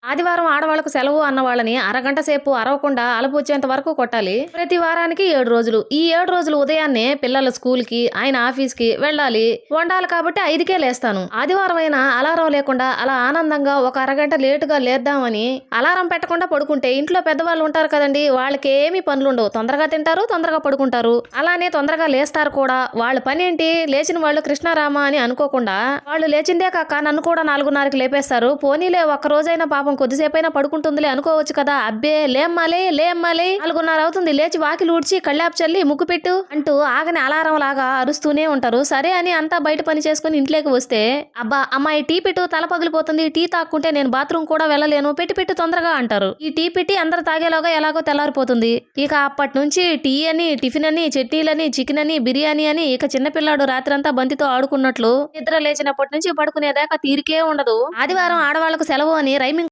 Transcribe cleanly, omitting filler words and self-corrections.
ఆదివారం ఆడవాళ్లకు సెలవు అన్న వాళ్ళని అరగంట సేపు అరవకుండా అలపుచ్చేంత వరకు కొట్టాలి. ప్రతి వారానికి 7 రోజులు. ఈ 7 రోజులు ఉదయాన్నే పిల్లల స్కూల్ కి, ఆయన ఆఫీస్ కి వెళ్ళాలి. వండాలి కాబట్టి 5కే లేస్తాను. ఆదివారం అయినా అలారం లేకుండా అలా ఆనందంగా ఒక అరగంట లేటుగా లేద్దామని అలారం పెట్టకుండా పడుకుంటే ఇంట్లో పెద్దవాళ్ళు ఉంటారు కదండి, వాళ్ళకి ఏమీ పనులుండవు. తొందరగా తింటారు, తొందరగా పడుకుంటారు. అలానే తొందరగా లేస్తారు కూడా. వాళ్ళ పని ఏంటి, లేచిన వాళ్ళు కృష్ణారామ అని అనుకోకుండా వాళ్ళు లేచిందే కాక నన్ను కూడా 4:30కి లేపేస్తారు. పోనీలే ఒక్క రోజైనా పాపం కొద్దిసేపైనా పడుకుంటుందిలే అనుకోవచ్చు కదా. అబ్బే లేమ్మాలే 4:30 అవుతుంది, లేచి వాకిలి ఊడ్చి కళ్ళాపు చల్లి ముగ్గు పెట్టు అంటూ ఆగని అలారం లాగా అరుస్తూనే ఉంటారు. సరే అని అంతా బయట పని చేసుకుని ఇంట్లోకి వస్తే, అబ్బా అమ్మాయి టీ పెట్టు, తల పగిలిపోతుంది, టీ తాక్కుంటే నేను బాత్రూమ్ కూడా వెళ్ళలేను, పెట్టు తొందరగా అంటారు. ఈ టీ పెట్టి అందరు తాగేలోగా ఎలాగో తెల్లారిపోతుంది. ఇక అప్పటి నుంచి టీ అని, టిఫిన్ అని, చట్నీలని, చికెన్ అని, బిర్యానీ అని, ఇక చిన్నపిల్లాడు రాత్రంతా బంతితో ఆడుకున్నట్లు నిద్ర లేచినప్పటి నుంచి పడుకునేదాకా తీరికే ఉండదు. ఆదివారం ఆడవాళ్లకు సెలవు అని రైమింగ్